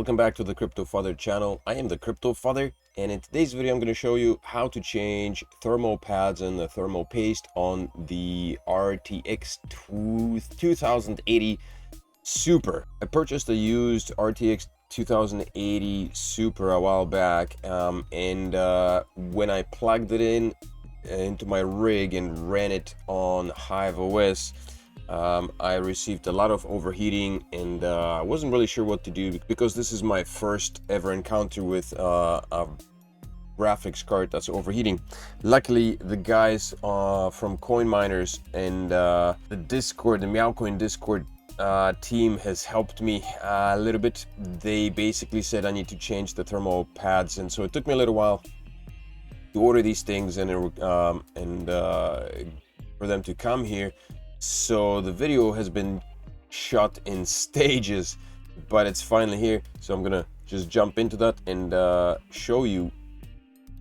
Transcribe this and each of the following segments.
Welcome back to the Crypto Father channel. I am the Crypto Father, and in today's video I'm going to show you how to change thermal pads and the thermal paste on the RTX 2080 Super. I purchased a used RTX 2080 Super a while back, and when I plugged it in into my rig and ran it on Hive OS, I received a lot of overheating, and I wasn't really sure what to do because this is my first ever encounter with a graphics card that's overheating. Luckily, the guys from Coin Miners and the Discord, the Meowcoin Discord team has helped me a little bit. They basically said I need to change the thermal pads, and so it took me a little while to order these things and for them to come here. So the video has been shot in stages, but it's finally here. So I'm gonna just jump into that and show you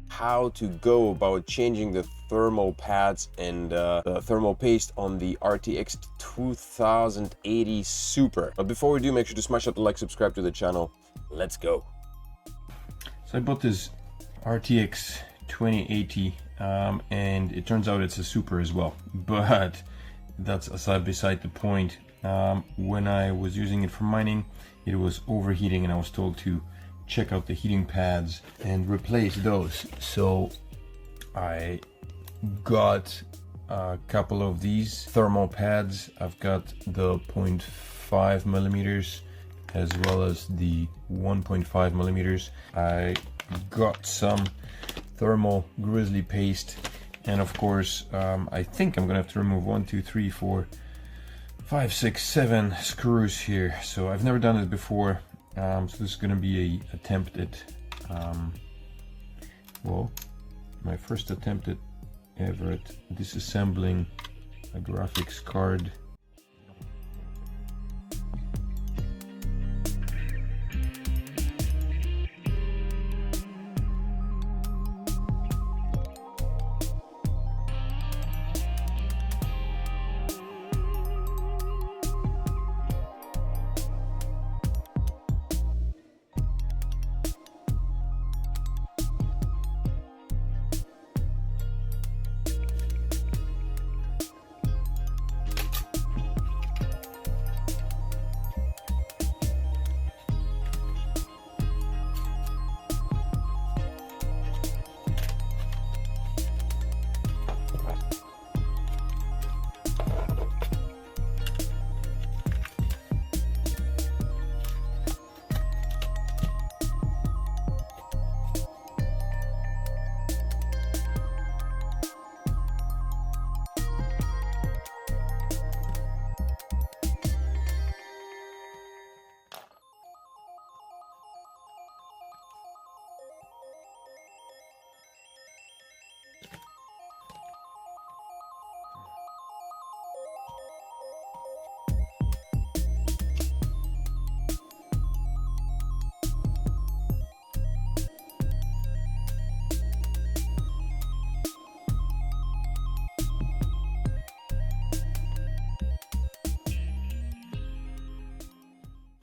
how to go about changing the thermal pads and the thermal paste on the RTX 2080 Super. But before we do, make sure to smash up the like, subscribe to the channel. Let's go. So I bought this RTX 2080 and it turns out it's a Super as well, but that's beside the point. When I was using it for mining, it was overheating, and I was told to check out the heating pads and replace those. So I got a couple of these thermal pads. I've got the 0.5 millimeters as well as the 1.5 millimeters. I got some thermal grizzly paste, and of course I think I'm gonna have to remove 1, 2, 3, 4, 5, 6, 7 screws here. So I've never done it before, so this is gonna be a attempt at well, my first attempt at ever at disassembling a graphics card.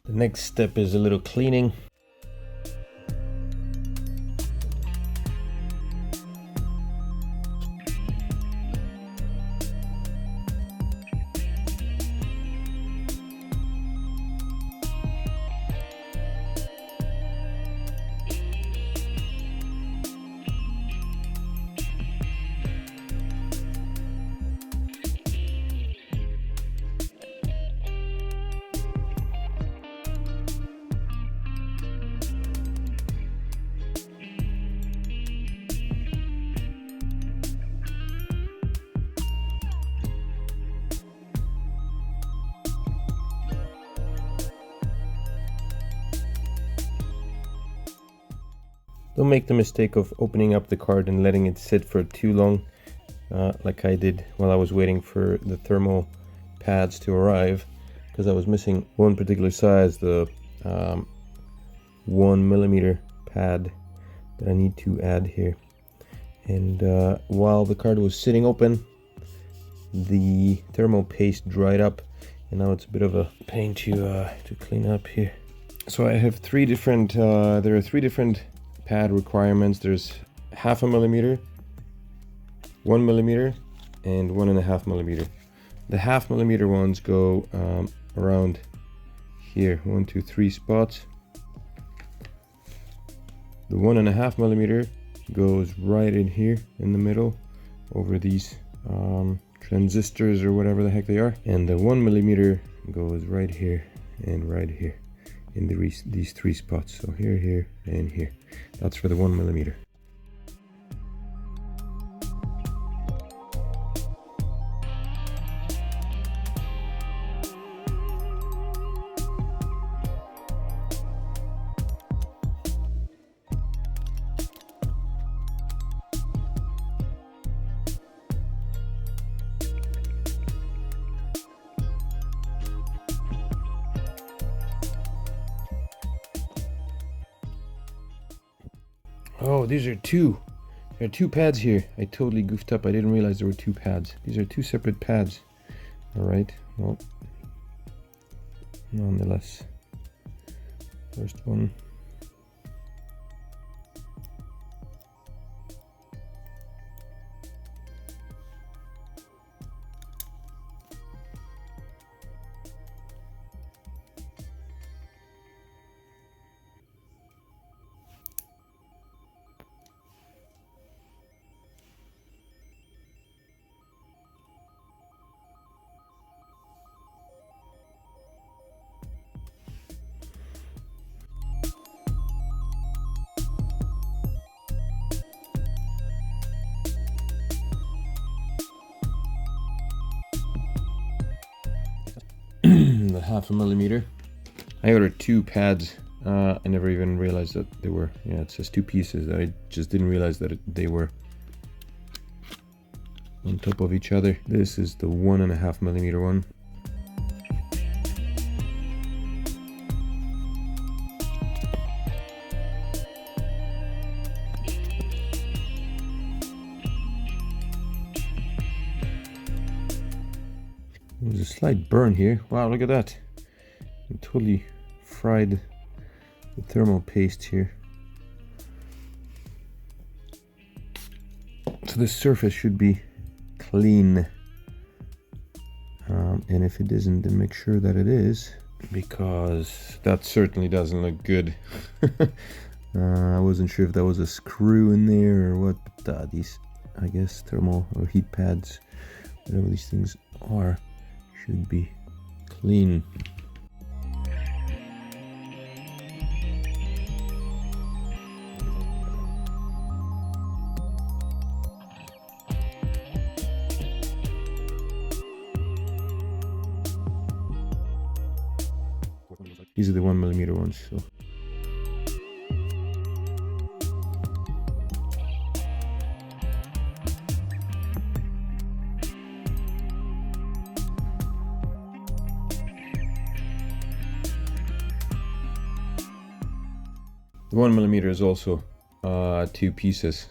The next step is a little cleaning. Don't make the mistake of opening up the card and letting it sit for too long, like I did while I was waiting for the thermal pads to arrive, because I was missing one particular size, the 1 millimeter pad that I need to add here. And while the card was sitting open, the thermal paste dried up, and now it's a bit of a pain to clean up here. So I have three different, there are three different pad requirements. There's 0.5 millimeter, 1 millimeter, and 1.5 millimeter. The 0.5 millimeter ones go around here, 1, 2, 3 spots. The 1.5 millimeter goes right in here in the middle over these transistors or whatever the heck they are. And the 1 millimeter goes right here and right here in these three spots. So here, here, and here. That's for the 1 millimeter. Oh, these are two. There are two pads here. I totally goofed up. I didn't realize there were two pads. These are two separate pads. All right. Well, nonetheless. First one. The 0.5 millimeter. I ordered two pads. I never even realized that they were, yeah, it says two pieces. I just didn't realize that they were on top of each other. This is the 1.5 millimeter one. There's a slight burn here. Wow, look at that. I totally fried the thermal paste here. So the surface should be clean. And if it isn't, then make sure that it is, because that certainly doesn't look good. I wasn't sure if that was a screw in there or what, but these, I guess, thermal or heat pads, whatever these things are, should be clean. These are the 1 millimeter ones. So. The 1 millimeter is also two pieces.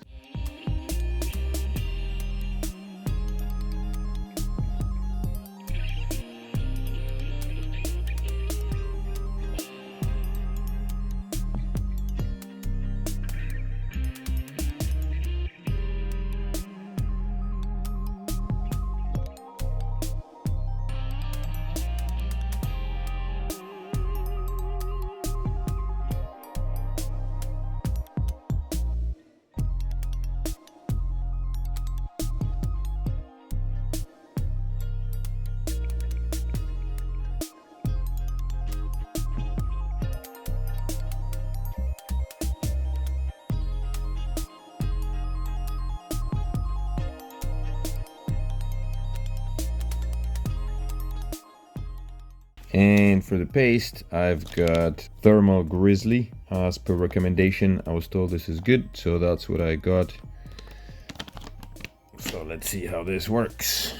And for the paste, I've got Thermal Grizzly. As per recommendation, I was told this is good, so that's what I got. So let's see how this works.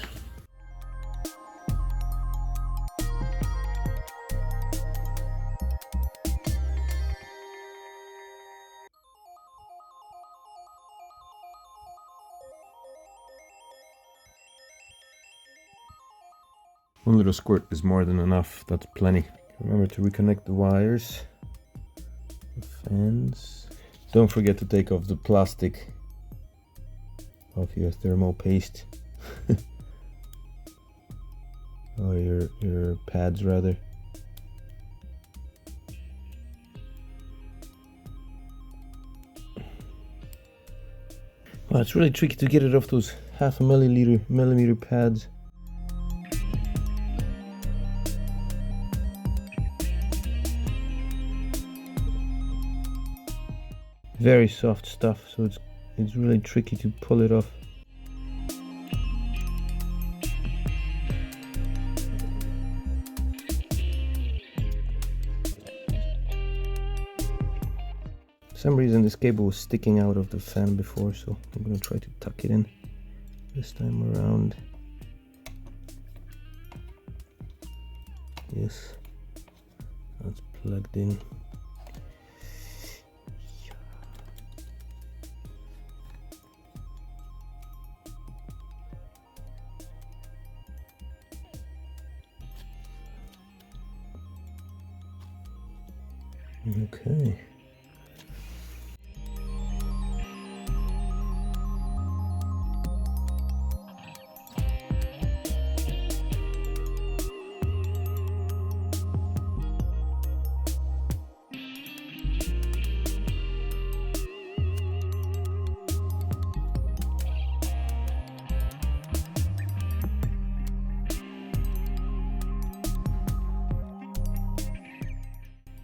One little squirt is more than enough, that's plenty. Remember to reconnect the wires. fans. Don't forget to take off the plastic of your thermal paste. Or your pads rather. Well, it's really tricky to get it off those half a millimeter pads. Very soft stuff, so it's really tricky to pull it off. For some reason this cable was sticking out of the fan before, so I'm going to try to tuck it in this time around. Yes, that's plugged in. Okay.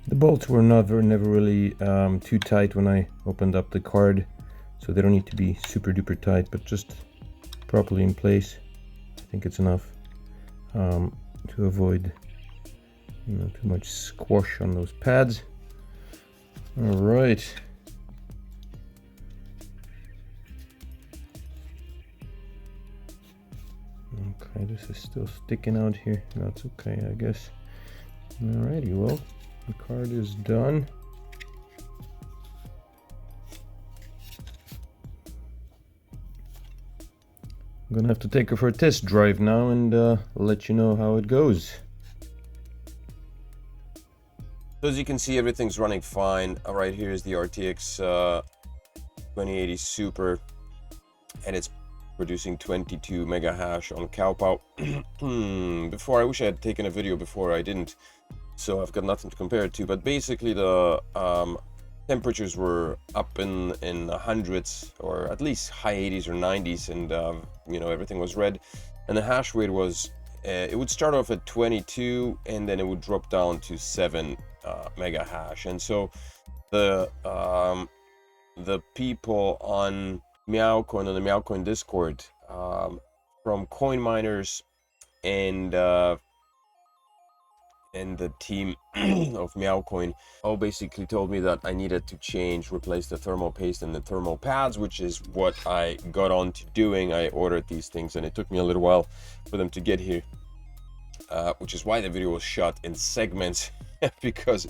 The bolts were never really too tight when I opened up the card, so they don't need to be super duper tight, but just properly in place. I think it's enough to avoid too much squash on those pads. All right. Okay, this is still sticking out here. That's okay, I guess. Alrighty, well, the card is done. I'm gonna have to take her for a test drive now and let you know how it goes. So as you can see, everything's running fine. Right here is the RTX 2080 Super, and it's producing 22 mega hash on Cowpow. Before, I wish I had taken a video before, I didn't, so I've got nothing to compare it to. But basically the temperatures were up in hundreds, or at least high 80s or 90s, and you know, everything was red, and the hash rate was it would start off at 22 and then it would drop down to 7 mega hash. And so the people on Meowcoin, on the Meowcoin Discord, from coin miners and the team of Meowcoin, all basically told me that I needed to replace the thermal paste and the thermal pads, which is what I got on to doing. I ordered these things and it took me a little while for them to get here, which is why the video was shot in segments, because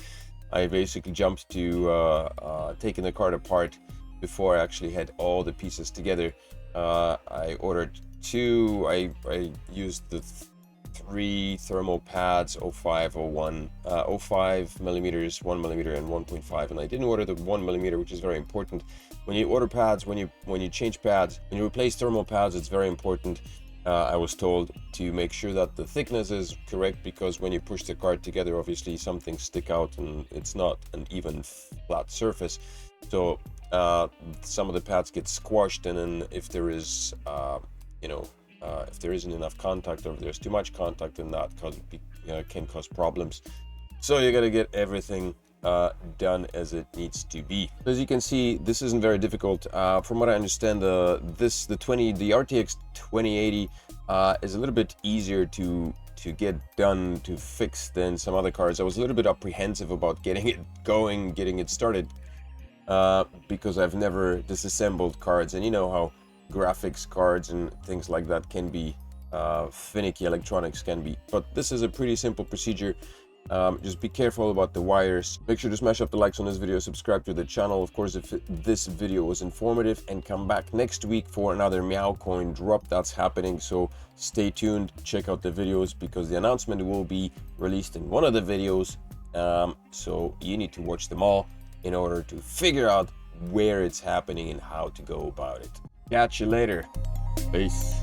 I basically jumped to taking the card apart before I actually had all the pieces together. I ordered two. I used the 3 thermal pads, 05, 01, 05 millimeters, 1 millimeter, and 1.5. And I didn't order the 1 millimeter, which is very important. When you order pads, when you change pads, when you replace thermal pads, it's very important. I was told to make sure that the thickness is correct, because when you push the card together, obviously some things stick out and it's not an even flat surface. So some of the pads get squashed, and then if there is if there isn't enough contact, or if there's too much contact, then that can cause problems. So you got to get everything done as it needs to be. As you can see, this isn't very difficult. From what I understand, the RTX 2080 is a little bit easier to get done, to fix, than some other cards. I was a little bit apprehensive about getting it going, getting it started, because I've never disassembled cards, and you know how graphics cards and things like that can be finicky, electronics can be. But this is a pretty simple procedure. Just be careful about the wires. Make sure to smash up the likes on this video, subscribe to the channel, of course, if this video was informative, and come back next week for another Meowcoin drop that's happening. So stay tuned, check out the videos, because the announcement will be released in one of the videos, so you need to watch them all. in order to figure out where it's happening and how to go about it. Catch you later. Peace.